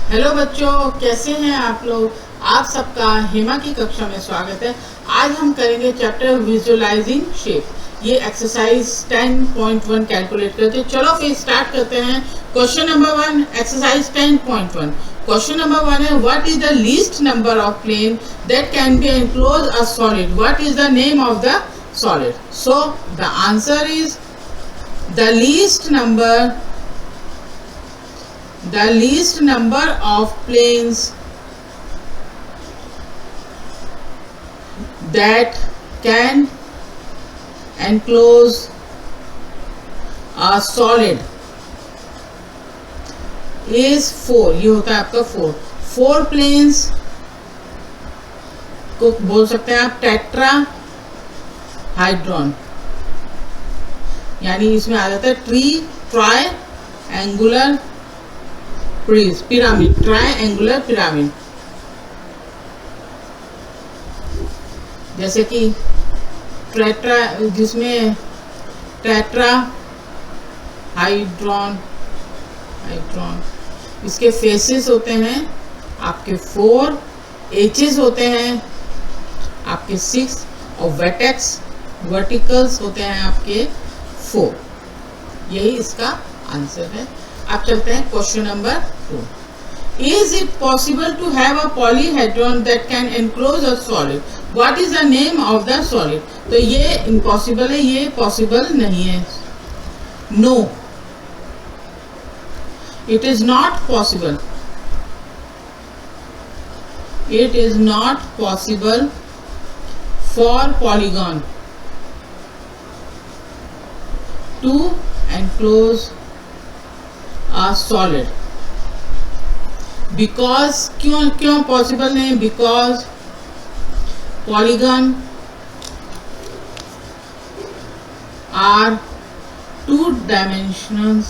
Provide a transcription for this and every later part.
Hello बच्चों, कैसे हैं आप लोग। आप सबका हेमा की कक्षा में स्वागत है। आज हम करेंगे चैप्टर विजुअलाइजिंग शेप। ये एक्सरसाइज 10.1 कैलकुलेट करते हैं। चलो फिर स्टार्ट करते हैं। Question number 1, exercise 10.1। Question number 1 है, what is the least number of plane that can be enclose a solid. What is the name of the solid. So the answer is the least number of planes that can enclose a solid is 4। ये होता है आपका 4 planes को बोल सकते हैं आप tetra हाइड्रॉन, यानी इसमें आ जाता है try angular pyramid, triangular pyramid. जैसे कि टेट्रा, जिसमें टेट्रा हाइड्रॉन इसके फेसेस होते हैं आपके 4, एचेस होते हैं आपके 6 और वर्टिकल्स होते हैं आपके 4। यही इसका आंसर है। अब चलते हैं question number 2। Is it possible to have a polyhedron that can enclose a solid. What is the name of the solid. तो ये इम्पॉसिबल है, ये पॉसिबल नहीं है। No, it is not possible. It is not possible for polygon to enclose a solid because क्यों possible नहीं। Because polygon are 2 dimensional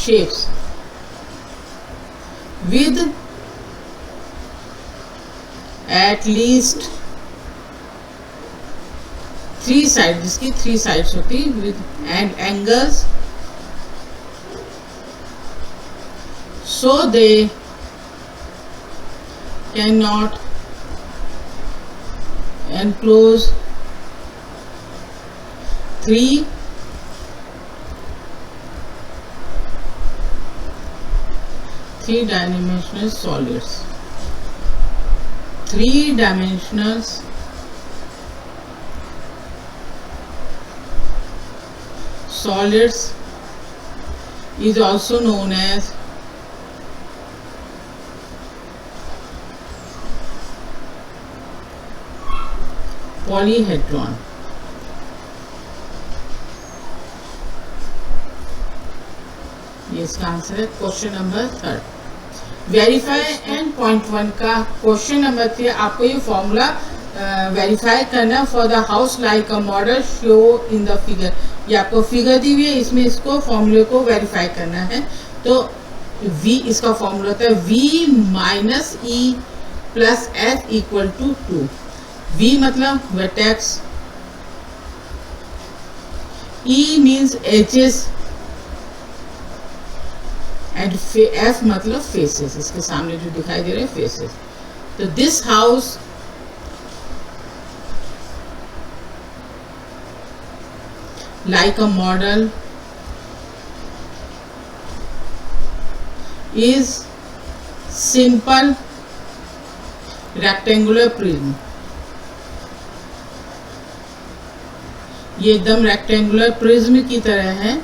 shapes with at least 3 sides, जिसकी 3 sides होती with and angles, so they cannot enclose 3 dimensional solids. 3 dimensional solids is also known as polyhedron. ये इसका answer है। Question number 3, verify and point 1 का question number 3। आपको ये formula verify करना for the house like a model show in the figure. ये आपको figure दी हुई है, इसमें इसको फॉर्मूले को वेरीफाई करना है। तो v इसका फॉर्मूला होता है v minus E plus F equal to 2। v मतलब vertex, e means edges and f मतलब फेसेस। इसके सामने जो दिखाई दे रहे हैं फेसेस। तो this house like a model is simple rectangular prism। ये एकदम रेक्टेंगुलर प्रिज्म की तरह है,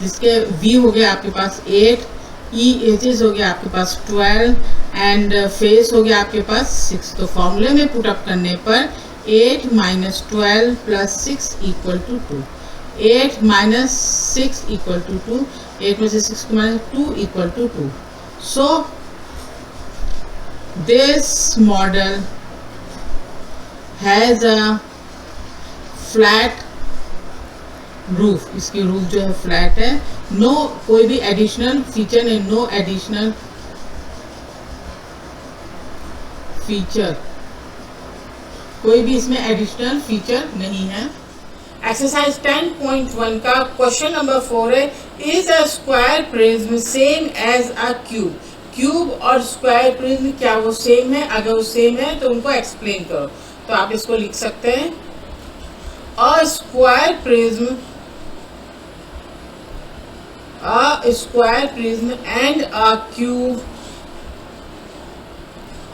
जिसके v हो गया आपके पास 8, e एजेस हो गया आपके पास 12 एंड फेस हो गया आपके पास 6। तो फॉर्मूले में पुट अप करने पर 8 minus 12 plus 6 equal to 2। 8 minus 6 equal to 2। 8 में से 6 को minus 2 equal to 2। So this model has a flat roof. इसकी रूफ जो है फ्लैट है। नो कोई भी एडिशनल फीचर नहीं, नो एडिशनल फीचर, कोई भी इसमें एडिशनल फीचर नहीं है। एक्सरसाइज 10.1 का क्वेश्चन नंबर 4 है, is a square prism same as a cube. Cube और स्क्वायर प्रिज्म क्या वो सेम है? अगर वो सेम है तो उनको एक्सप्लेन करो। तो आप इसको लिख सकते हैं, a square prism and a cube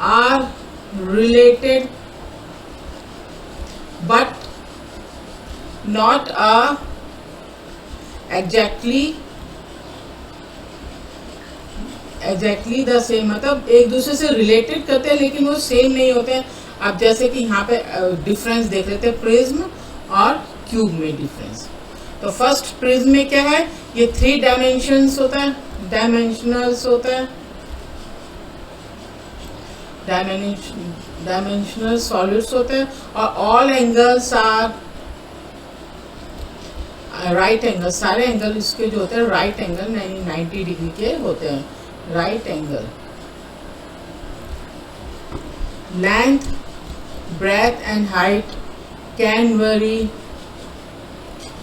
are related but not exactly the same। मतलब एक दूसरे से रिलेटेड करते हैं लेकिन वो सेम नहीं होते हैं। अब जैसे कि यहाँ पे डिफरेंस देख लेते हैं प्रिज्म और क्यूब में डिफरेंस। तो फर्स्ट प्रिज्म में क्या है, ये 3 डायमेंशंस होता है, डायमेंशनल्स होता है, डायमेंशनल सॉलिड्स होते हैं, और all angles are right angle. सारे एंगल इसके जो होते हैं राइट एंगल 90 डिग्री के होते हैं। Right angle, length, breadth and height can vary,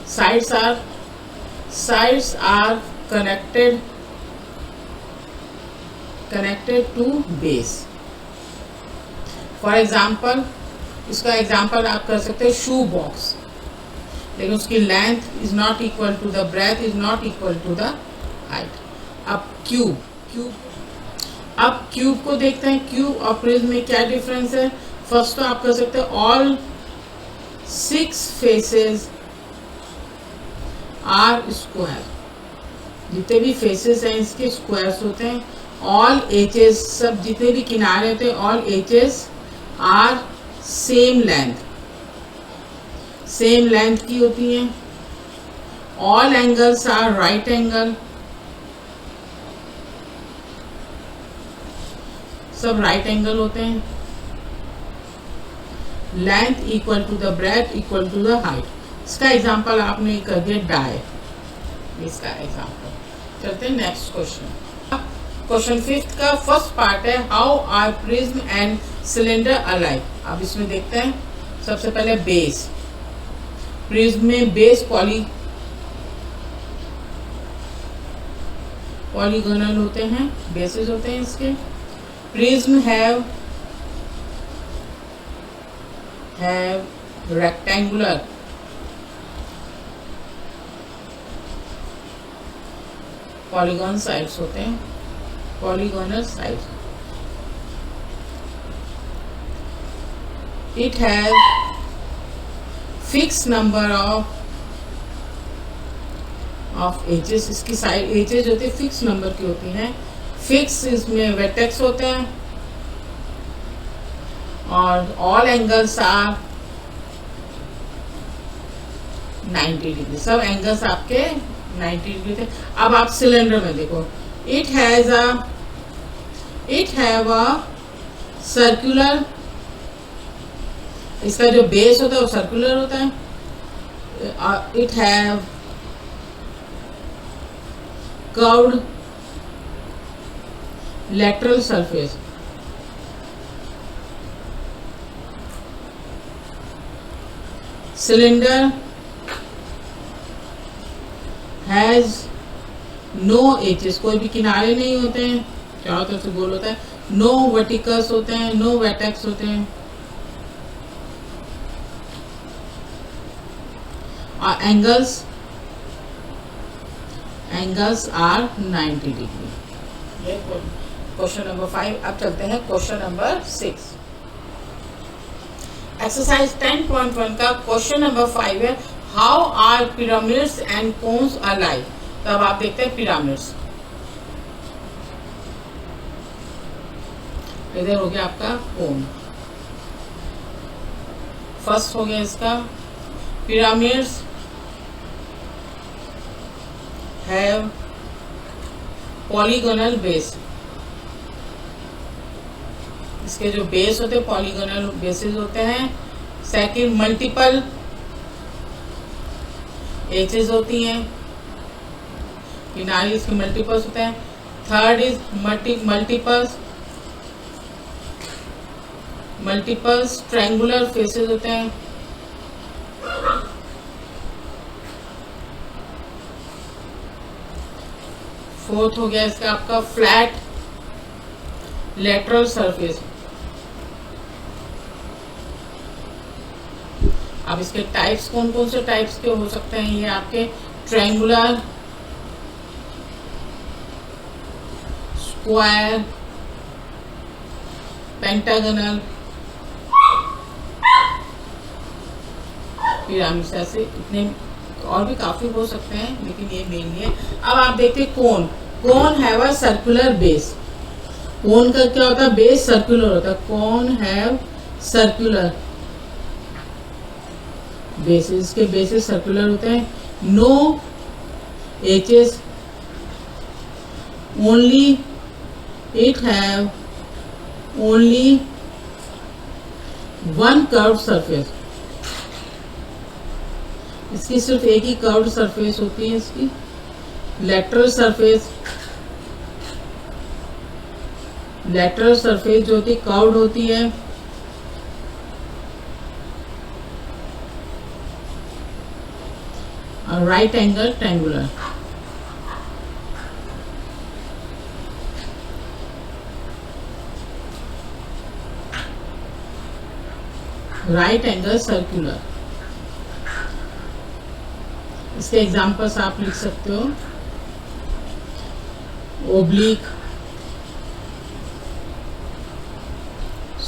sides are connected to base. For example, इसका एग्जाम्पल आप कर सकते हैं शू बॉक्स, लेकिन उसकी length is not equal to the breadth, is not equal to the height. अब cube को देखते हैं। क्यूब और प्रिज्म में क्या डिफरेंस है? फर्स्ट तो आप कर सकते हैं, ऑल 6 फेसेस आर स्क्वायर। जितने भी फेसेस हैं इसके स्क्वायर्स होते हैं। ऑल एजेस, सब जितने भी किनारे होते हैं, all edges are same length की होती हैं। All angles are right angle, सब राइट एंगल होते हैं। Length equal to the breadth equal to the height. इसका एग्जांपल आपने कर दिया डाई, इसका एग्जांपल। चलते हैं नेक्स्ट क्वेश्चन। क्वेश्चन 5 का फर्स्ट पार्ट है, how are prism and cylinder alike. अब इसमें देखते हैं, सबसे पहले बेस। प्रिज्म में बेस पॉलीगोनल होते हैं, बेसेस होते हैं इसके। Prism have rectangular polygon sides होते हैं, polygonal sides. It has fix number of edges. इसकी साइड एजेस होती है फिक्स नंबर की होती हैं। फिक्स इसमें वेटेक्स होते हैं, और ऑल एंगल्स आर 90 डिग्री। सब एंगल्स आपके 90 डिग्री थे। अब आप सिलेंडर में देखो, इट हैव अ सर्कुलर, इसका जो बेस होता है वो सर्कुलर होता है। It have curved lateral surface, cylinder has no edges, कोई भी किनारे नहीं होते हैं, चारों तरफ से गोल होता है। no verticals होते हैं, no vertex होते हैं, और एंगल्स आर 90 डिग्री। ये क्वेश्चन नंबर 5। अब चलते हैं क्वेश्चन नंबर 6। एक्सरसाइज 10.1 का क्वेश्चन नंबर 5 है, how are pyramids and cones alike. तो अब आप देखते हैं पिरामिड्स। इधर हो गया आपका कोन, फर्स्ट हो गया इसका। पिरामिड्स हैव पॉलीगोनल बेस, इसके जो बेस होते हैं पॉलीगोनल बेसिस होते हैं। सेकंड, मल्टीपल एजेस होती हैं, किनारे इसके मल्टीपल्स होते हैं। Third is multiples triangular faces होते हैं। फोर्थ हो गया इसका आपका फ्लैट लेटरल सरफेस। अब इसके टाइप्स कौन कौन से टाइप्स के हो सकते हैं, ये आपके ट्रायंगुलर, स्क्वायर, पेंटागनल, पिरामिड, ऐसे इतने और भी काफी हो सकते हैं, लेकिन ये मेनली है। अब आप देखते हैं cone. Cone have a circular base. Cone का क्या होता है, बेस सर्कुलर होता है। कोन हैव सर्कुलर बेसिस, इसके बेसिस सर्कुलर होते हैं। No edges, only it have only one curve surface. इसकी सिर्फ एक ही कर्व सरफेस होती है इसकी। लेटरल सरफेस, लेटरल सरफेस जो होती है कर्व्ड होती है। और right angle triangular. Right angle circular. इसके एग्जांपल्स आप लिख सकते हो, ओब्लिक,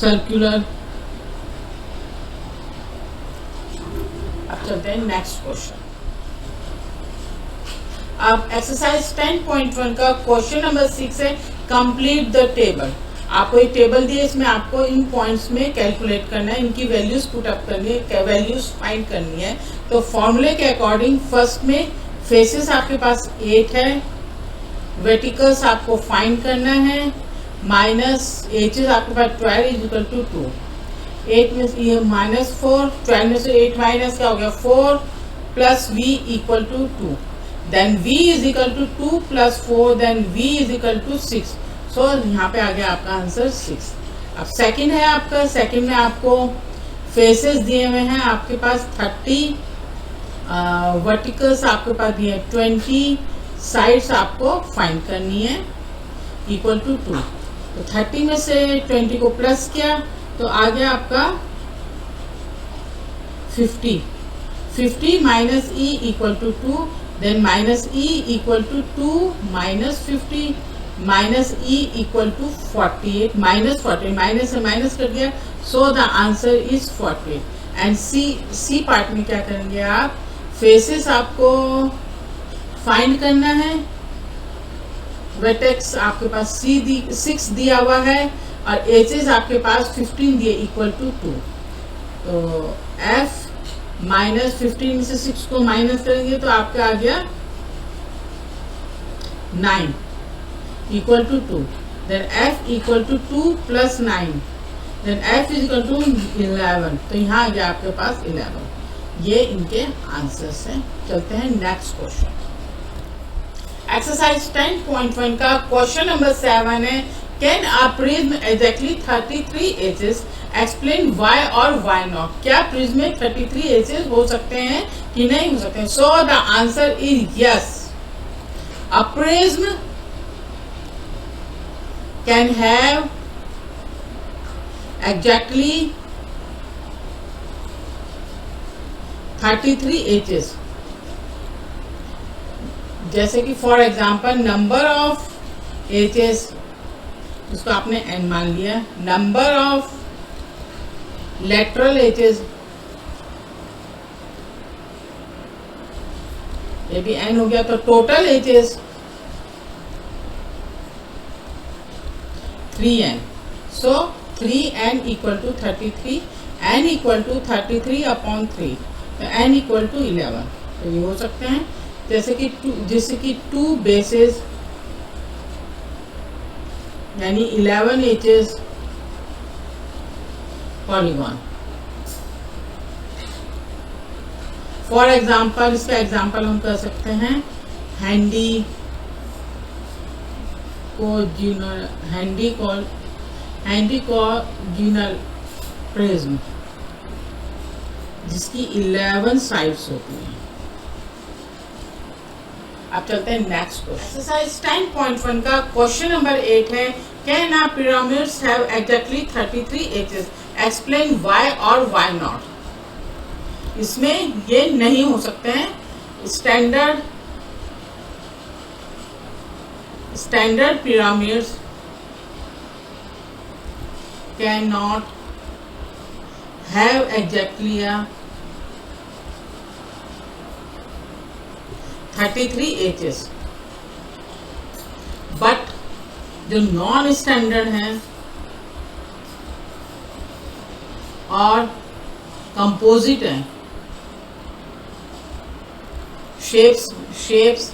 सर्कुलर। अब चलते हैं नेक्स्ट क्वेश्चन। अब एक्सरसाइज 10.1 का क्वेश्चन नंबर 6 है, कंप्लीट द टेबल। आपको एक टेबल दिए, इसमें आपको इन पॉइंट्स में कैलकुलेट करना है, इनकी वैल्यूज पुट अप करनी है, वैल्यूज फाइंड करनी है। तो फॉर्मूले के अकॉर्डिंग फर्स्ट में फेसेस आपके पास 8 है, वर्टिकल्स आपको फाइंड करना है, माइनस एचेस आपके पास 12 इज इक्वल टू 2। 8 में ये -4, 12 में से 8 माइनस क्या हो गया 4, plus v equal to 2। Then v is equal to 2 plus 4, then v is equal to 6। So यहाँ पे आ गया आपका आंसर 6। अब सेकंड है आपका, सेकंड में आपको फेसेस दिए हुए हैं आपके पास 30, वर्टिकल्स आपके पास दिए 20, साइड्स आपको फाइंड करनी है इक्वल टू 2। तो 30 में से 20 को प्लस किया तो आ गया आपका 50। 50 minus E equal to 2, then minus E equal to 2 minus 50 minus E equal to 48, minus 48, minus से माइनस कर दिया। So the answer is 48। And C part में क्या करेंगे आप, फेसेस आपको फाइंड करना है, वर्टेक्स आपके पास 6 दिया हुआ है और एचेस आपके पास 15 दिए इक्वल टू 2। तो f माइनस 15 में से 6 को माइनस करेंगे तो आपका आ गया 9 equal to 2। Then f equal to 2 plus 9, then f is equal to 11। तो यहाँ आ गया आपके पास 11। ये इनके आंसर्स हैं। चलते हैं नेक्स्ट क्वेश्चन। एक्सरसाइज 10.1 का क्वेश्चन नंबर 7 है, can a prism exactly 33 edges, explain why और वाई नॉट। क्या प्रिज्म में 33 एजेस हो सकते हैं कि नहीं हो सकते हैं। So the answer is yes. A prism can have exactly 33 edges. जैसे कि for example number of edges, इसको आपने n मान लिया, नंबर ऑफ लेटरल एचेस, ये भी n हो गया। तो total edges 3n। So 3n equal to 33, n equal to 33 upon 3, तो n इक्वल टू 11। तो ये हो सकते हैं जैसे कि 2 बेसेस यानी 11 एचेस पॉलीगॉन। फॉर एग्जाम्पल, इसका एग्जाम्पल हम कर सकते हैं हैंडिकोजिनल प्रिज्म, जिसकी 11 साइड्स होती हैं। अब चलते हैं नेक्स्ट क्वेश्चन। एक्सरसाइज 10.1 का क्वेश्चन नंबर 8 है, can a pyramids have exactly 33 edges, explain why और व्हाई नॉट। इसमें ये नहीं हो सकते हैं। Standard pyramids can not have exactly 33 edges, but जो नॉन स्टैंडर्ड हैं और कंपोजिट हैं, शेप्स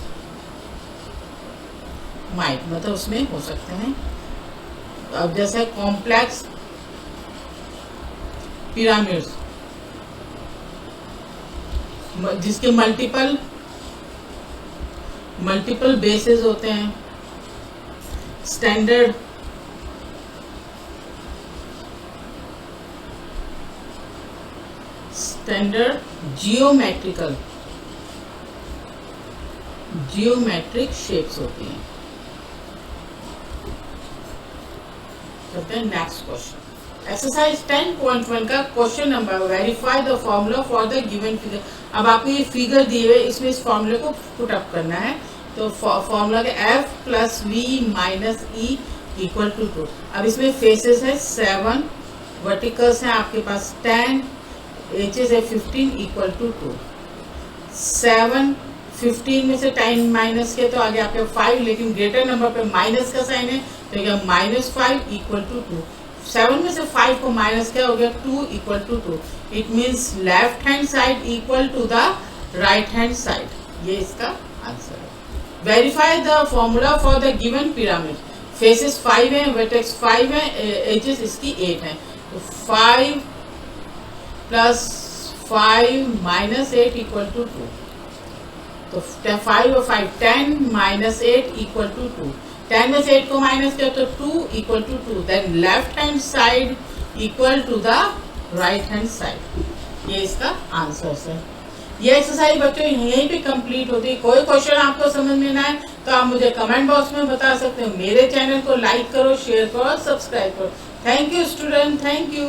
माइट, मतलब उसमें हो सकते हैं। अब जैसे कॉम्प्लेक्स पिरामिड्स जिसके मल्टीपल बेसेस होते हैं, स्टैंडर्ड जियोमेट्रिक शेप्स होती हैं। चलते हैं नेक्स्ट क्वेश्चन। एक्सरसाइज 10.1 का question number, verify the formula for the given figure. अब आपको ये फिगर दिए हुए, इसमें इस फॉर्मूले को पुट अप करना है। तो फॉर्मूला के F + V - E = 2। अब इसमें फेसेस है 7, वर्टिकल्स हैं आपके पास 10, एजेस है 15 = 2। 7 15 में से 10 माइनस किया तो आगे आपके 5, लेकिन ग्रेटर नंबर पे माइनस का साइन है तो क्या -5 = 2। 7 में से 5 को माइनस किया हो गया 2 = 2। It means left hand side equal to the right hand side. ये इसका आंसर है। Verify the formula for the given pyramid. Faces 5 हैं, वर्टेक्स 5 हैं, एजेस इसकी 8 हैं। तो 5 + 5 - 8 = 2। तो 5 और 5 10 - 8 = 2। 10 में से 8 को माइनस किया तो 2 = 2। Then left hand side equal to the right hand side. ये इसका आंसर है। ये एक्सरसाइज बच्चों यहीं पे कंप्लीट होती है। कोई क्वेश्चन आपको समझ में ना आए तो आप मुझे कमेंट बॉक्स में बता सकते हो। मेरे चैनल को लाइक करो, शेयर करो और सब्सक्राइब करो। Thank you student, thank you.